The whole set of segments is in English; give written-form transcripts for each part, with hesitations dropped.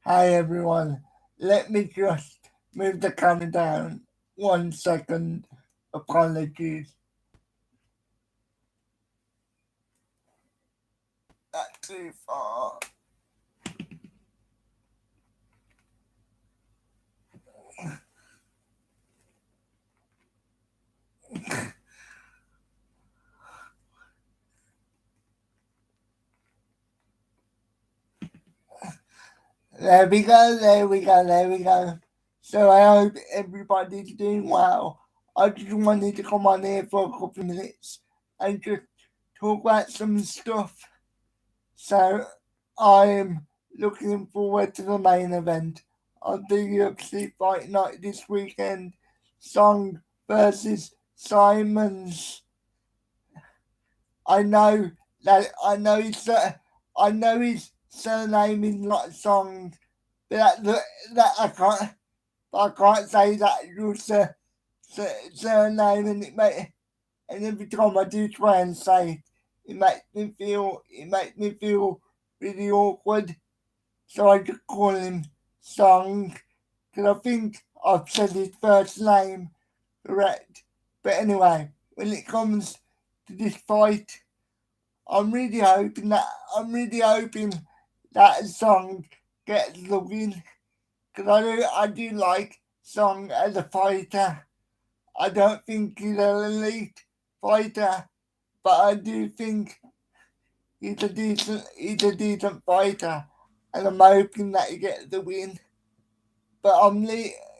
Hi everyone. Let me just move the camera down 1 second. Apologies. That's too far. There we go. So I hope everybody's doing well. I just wanted to come on here for a couple of minutes and just talk about some stuff. So I'm looking forward to the main event of the UFC Fight Night this weekend. Song versus Simons. I know I know his surname is not Song, but that I can't say that your surname, and every time I do try and say it, it makes me feel really awkward. So I just call him Song because I think I've said his first name correct. But anyway, when it comes to this fight, I'm really hoping that Song gets the win because I do like Song as a fighter. I don't think he's an elite fighter, but I do think he's a decent fighter, and I'm hoping that he gets the win. But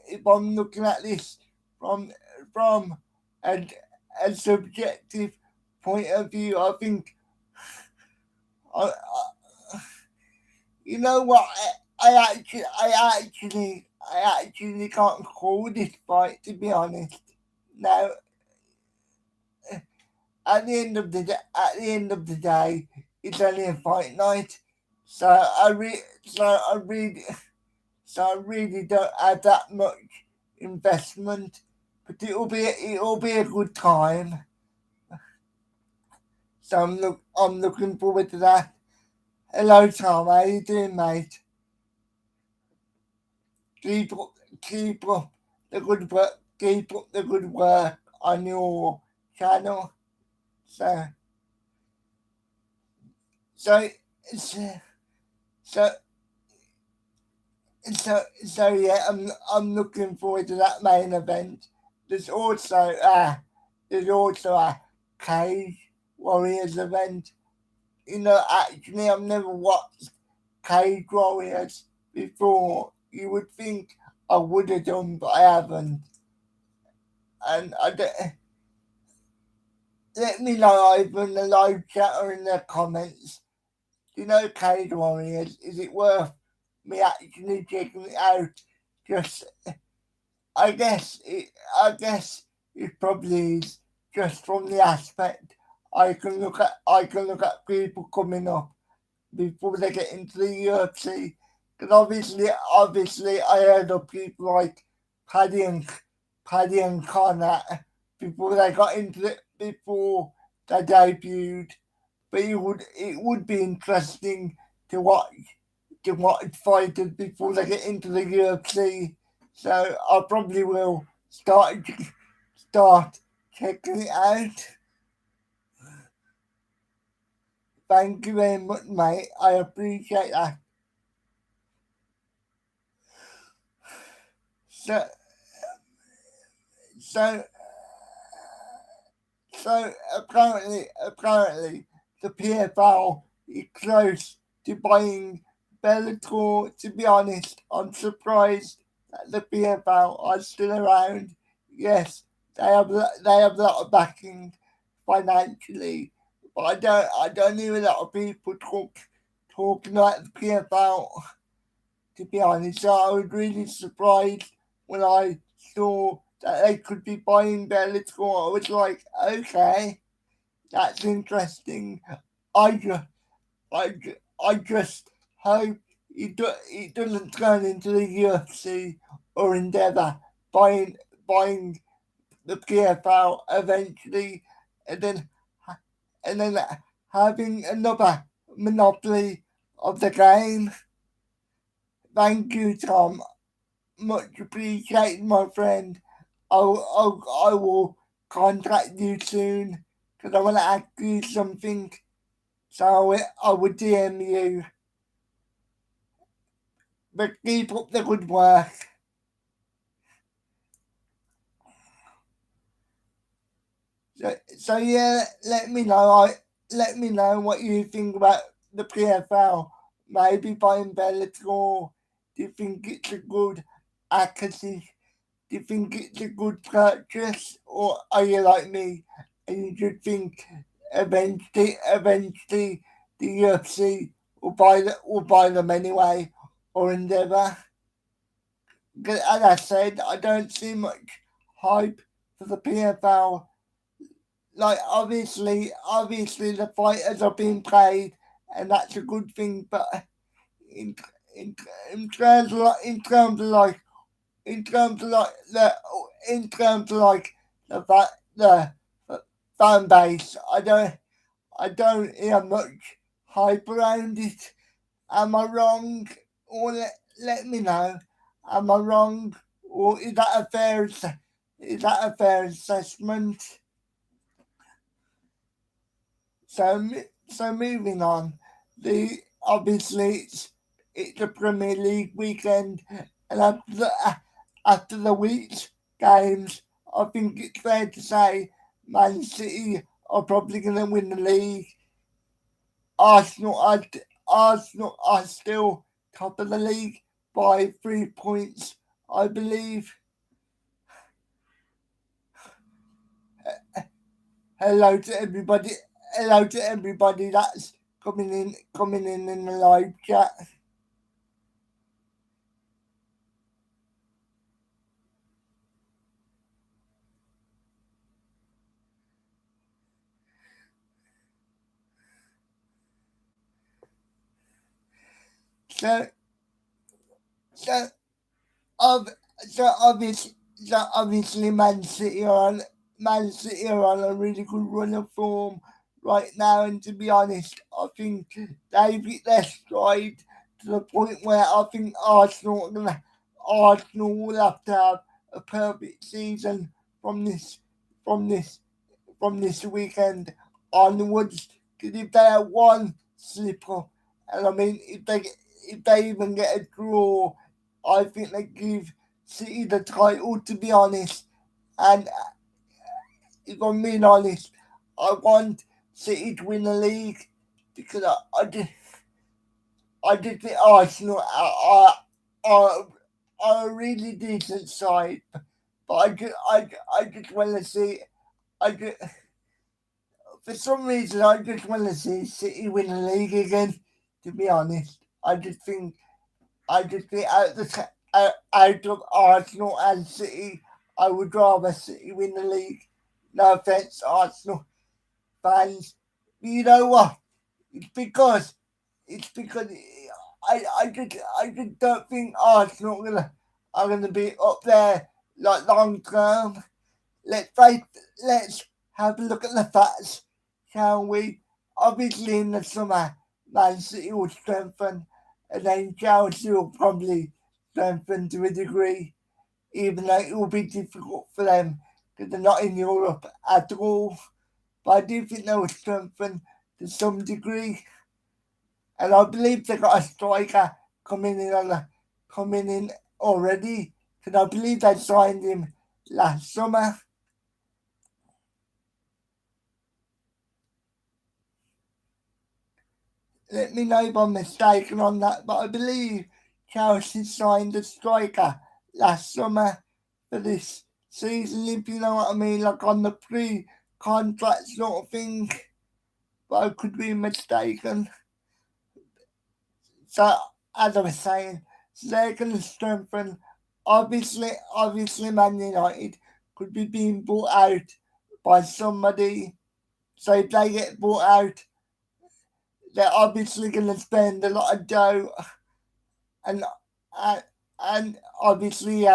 if I'm looking at this from from a, a subjective point of view, I think I you know what I actually can't call this fight, to be honest. Now at the end of the day, it's only a fight night, so I really don't have that much investment. But it'll be a good time. So I'm looking forward to that. Hello Tom, how you doing, mate? Keep up keep up the good work. Keep up the good work on your channel. So so so so yeah, I'm looking forward to that main event. There's also there's also a Cage Warriors event. Actually I've never watched Cage Warriors before. You would think I would have done, but I haven't. And let me know either in the live chat or in the comments. Do you know Cage Warriors? Is it worth me actually checking it out? Just I guess it probably is, just from the aspect I can look at people coming up before they get into the UFC. Because obviously I heard of people like Paddy and Paddy and Connor before they got into it, before they debuted. But it would be interesting to watch fighters before they get into the UFC. So I probably will start checking it out. Thank you very much, mate. I appreciate that. So so apparently the PFL is close to buying Bellator. To be honest, I'm surprised that the PFL are still around. Yes, they have a lot of backing financially, but I don't hear a lot of people talking about the PFL. To be honest, so I was really surprised when I saw that they could be buying Bellator. I was like, okay, that's interesting. I just, I just hope it doesn't turn into the UFC or Endeavour buying the PFL eventually, and then and then having another monopoly of the game. Thank you, Tom. Much appreciated, my friend. I will contact you soon because I want to ask you something. So I will DM you. But keep up the good work. So yeah, let me know what you think about the PFL. Maybe buying Bellator. Do you think it's a good acquisition? Do you think it's a good purchase, or are you like me and you just think eventually the UFC will buy them anyway, or Endeavour? 'Cause as I said, I don't see much hype for the PFL. Like obviously the fighters are being paid, and that's a good thing. But in in, in terms of like, in terms of like the in terms of like the fan base, I don't hear much hype around it. Am I wrong? Or let me know. Am I wrong? Or is that a fair assessment? So so moving on, the obviously it's a Premier League weekend, and after the week's games, I think it's fair to say Man City are probably going to win the league. Arsenal are Arsenal are still top of the league by 3 points, I believe. Hello to everybody. Hello to everybody that's coming in the live chat. So so of so obviously Man City are on a really good run of form right now, and to be honest, I think they've hit their stride to the point where I think Arsenal will have to have a perfect season from this from this from this weekend onwards. Because if they have one slip up, and I mean if they even get a draw, I think they give City the title. To be honest, and if I'm being honest, I want City to win the league because I just think Arsenal are a really decent side, but I just want to see I just, for some reason, I just want to see City win the league again. To be honest, I just think out of Arsenal and City, I would rather City win the league. No offense, Arsenal fans. You know what? It's because it's because I just don't think Arsenal are gonna be up there like long term. Let's face, let's have a look at the facts, shall we? Obviously, in the summer, Man City will strengthen, and then Chelsea will probably strengthen to a degree, even though it will be difficult for them because they're not in Europe at all. But I do think they will strengthen to some degree, and I believe they got a striker coming in already, because I believe they signed him last summer. Let me know if I'm mistaken on that, but I believe Chelsea signed a striker last summer for this season, if you know what I mean, like on the pre-contract sort of thing. But I could be mistaken. So, as I was saying, so they're going to strengthen. Obviously, Man United could be being bought out by somebody. So if they get bought out, they're obviously going to spend a lot of dough, and uh, and obviously you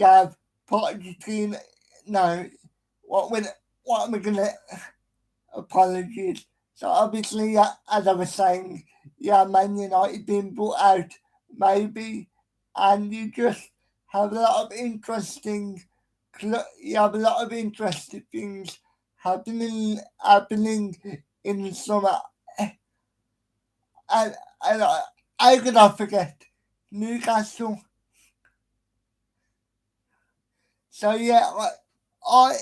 have Pochettino. No, what when what am I gonna? Apologies. So obviously, as I was saying, yeah, Man United being bought out maybe, and you just have a lot of interesting, you have a lot of interesting things happening in the summer, and and I could not forget Newcastle. So yeah, I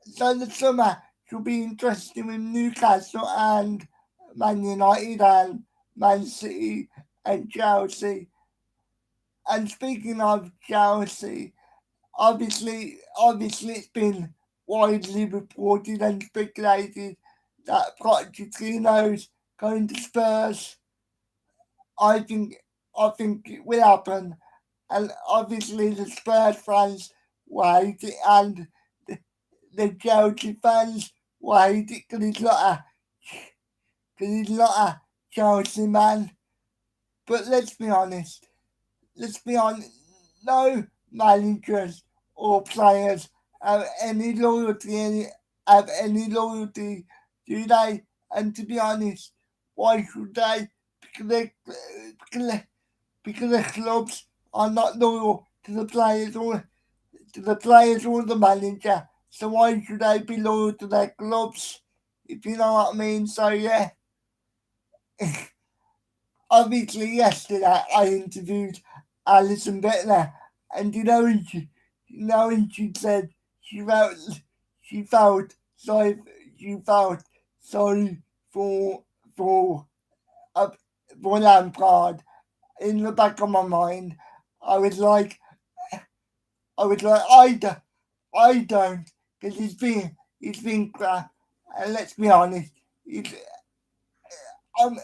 so the summer should be interesting with Newcastle and Man United and Man City and Chelsea. And speaking of Chelsea, obviously it's been widely reported and speculated that Pochettino's going to Spurs. I think I think it will happen, and obviously the Spurs fans wait it, and the Chelsea fans wait it because he's not a Chelsea man. But let's be honest, no managers or players have any loyalty, do they? And to be honest, why should they? Because because the clubs are not loyal to the players or the manager. So why should they be loyal to their clubs? If you know what I mean. So yeah, obviously yesterday I interviewed Alison Bettler, and when she said she felt she felt sorry she felt sorry for for uh, for Lampard. In the back of my mind, I was like, I don't, because he's been crap. And let's be honest, he's, um,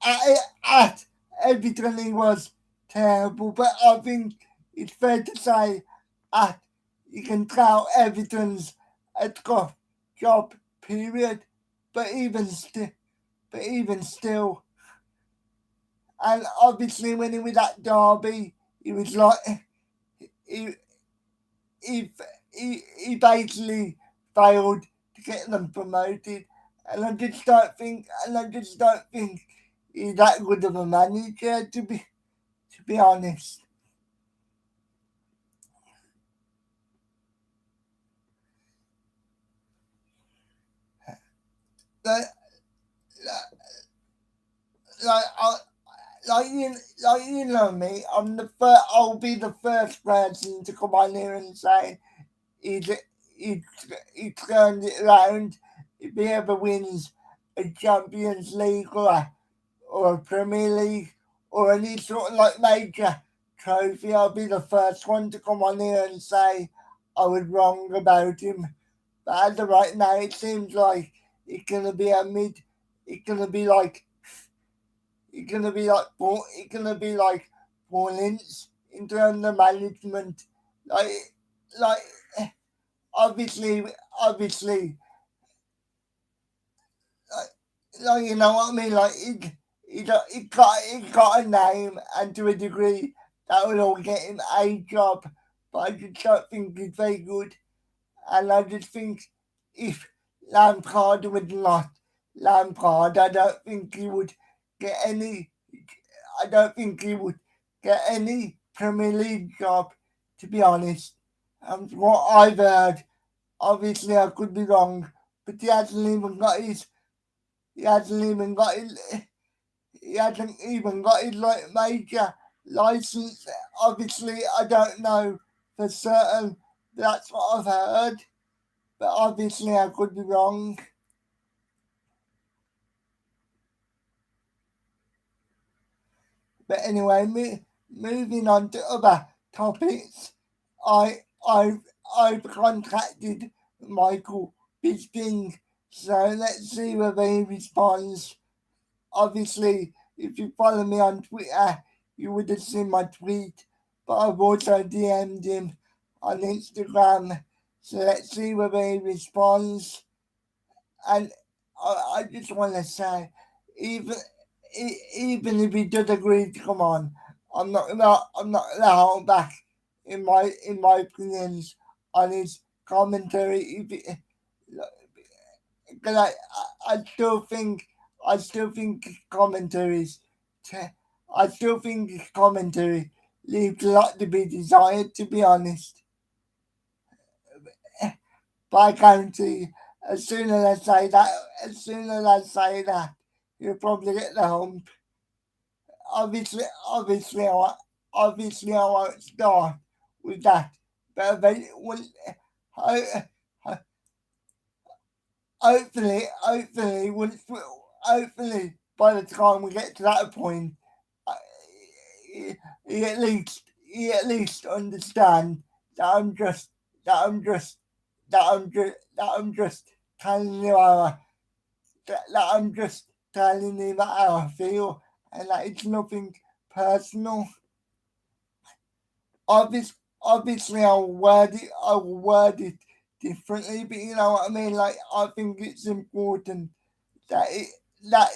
at everything he was terrible, but I think it's fair to say at you can tell Everton's a tough job period, but even still, and obviously when he was at Derby, he was like he he he basically failed to get them promoted, and I just don't think he's that good of a manager to be honest. Like like I, like you know me, I'll be the first person to come on here and say he's he he turned it around if he ever wins a Champions League or a Premier League or any sort of like major trophy. I'll be the first one to come on here and say I was wrong about him. But as of right now, it seems like it's gonna be a mid. It's gonna be like it's gonna be like Paulins in terms of management. Like like obviously obviously like you know what I mean. Like it got a name, and to a degree that would all get him a job. But I just don't think he's very good, and I just think if Lampard would not Lampard, I don't think he would get any. I don't think he would get any Premier League job, to be honest. And from what I've heard, obviously I could be wrong, but he hasn't even got his, he hasn't even got his like major license. Obviously, I don't know for certain. That's what I've heard, but obviously I could be wrong. But anyway, moving on to other topics, I I I've contacted Michael Bisping, so let's see whether he responds. Obviously, if you follow me on Twitter, you would have seen my tweet, but I've also DM'd him on Instagram, so let's see whether he responds. And I just want to say, even even if he does agree to come on, I'm not gonna hold back in my opinions on his commentary. Because I still think commentaries. I still think his commentary leaves a lot to be desired, to be honest. But I guarantee, as soon as I say that, you'll probably get the hump. Obviously, obviously, I won't start with that. But ho- hopefully, hopefully, by the time we get to that point, uh, he, he at least understand that I'm just telling you that I'm just telling you how I feel, and that it's nothing personal. Obviously, I'll word it differently, but you know what I mean. Like I think it's important that it that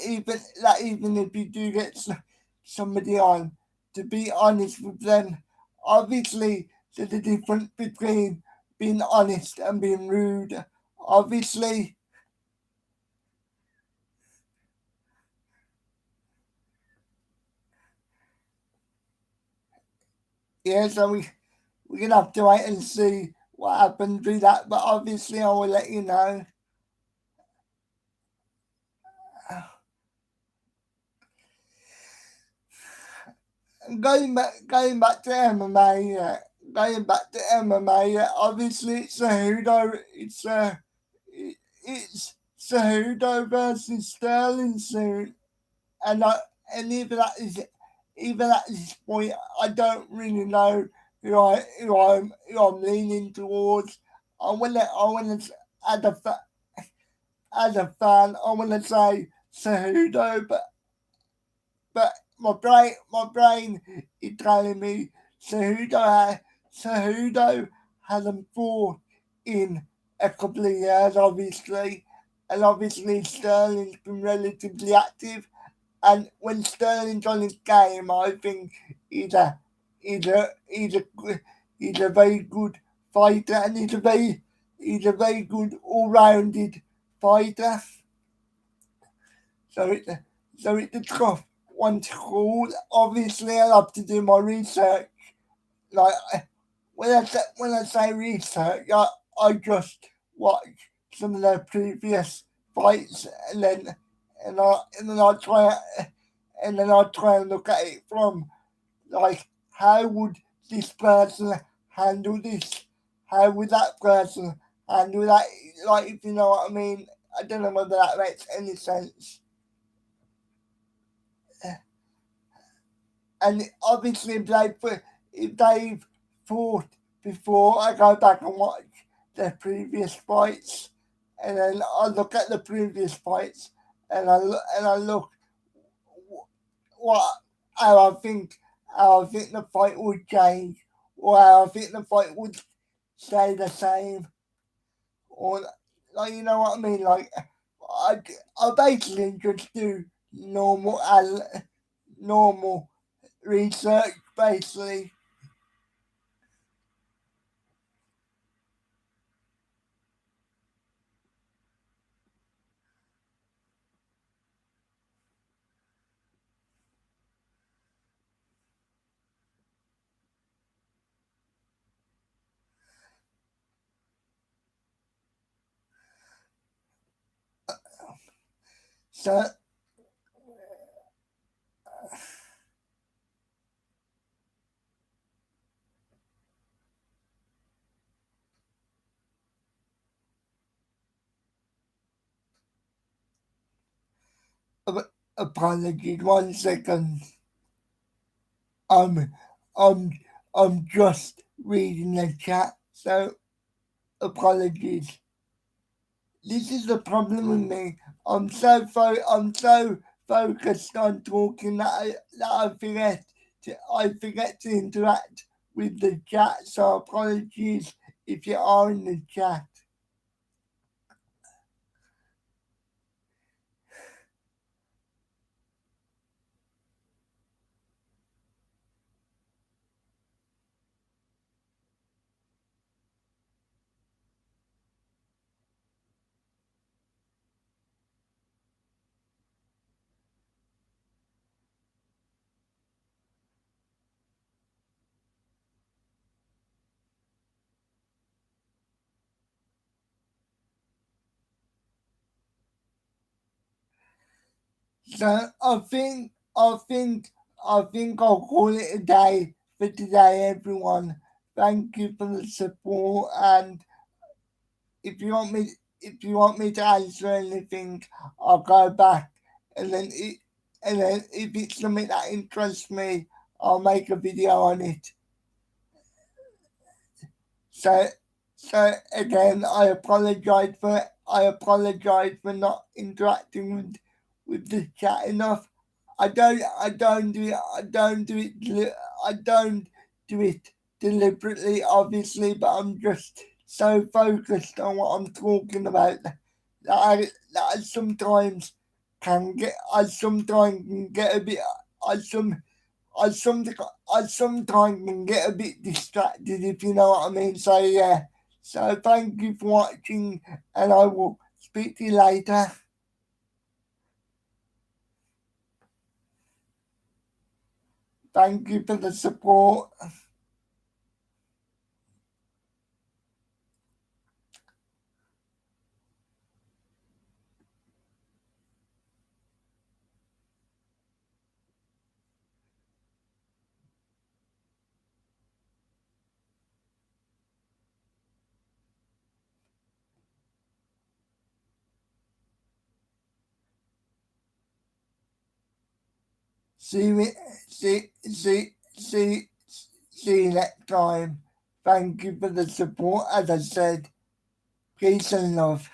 even if you do get somebody on, to be honest with them. Obviously, there's a difference between being honest and being rude. Obviously, yeah. So we're gonna have to wait and see what happens with that. But obviously, I will let you know. Going back to MMA, yeah. Going back to MMA, yeah. Obviously, it's Cejudo versus Sterling soon, and and even at this point, I don't really know who I'm leaning towards. I wanna as as a fan, I wanna say Cejudo, but my brain is telling me Cejudo hasn't fought in a couple of years, obviously, and obviously Sterling's been relatively active. And when Sterling's on his game, I think he's a he's a he's a he's a very good fighter, and he's a very good all-rounded fighter. So it's a tough one to call. Obviously, I love to do my research. Like when I say research, I just watch some of their previous fights, and then I try and look at it from like how would this person handle this? How would that person handle that? Like if you know what I mean. I don't know whether that makes any sense. And obviously, if they've fought before, I go back and watch their previous fights, and then I look at the previous fights, and I look what how I think the fight would change, or how I think the fight would stay the same, or like you know what I mean. Like I I basically just do normal research, basically. So apologies. 1 second. I'm I'm I'm just reading the chat. So apologies. This is the problem with me. I'm so focused on talking that I forget to interact with the chat. So apologies if you are in the chat. So I think I'll call it a day for today, everyone. Thank you for the support, and if you want me if you want me to answer anything, I'll go back, and then if it's something that interests me, I'll make a video on it. So so again, I apologize for not interacting with the chat enough. I don't do it deliberately, obviously, but I'm just so focused on what I'm talking about that I sometimes can get a bit I some I some I sometimes can get a bit distracted, if you know what I mean. So yeah. So thank you for watching, and I will speak to you later. Thank you for the support. See you, see you next time. Thank you for the support. As I said, peace and love.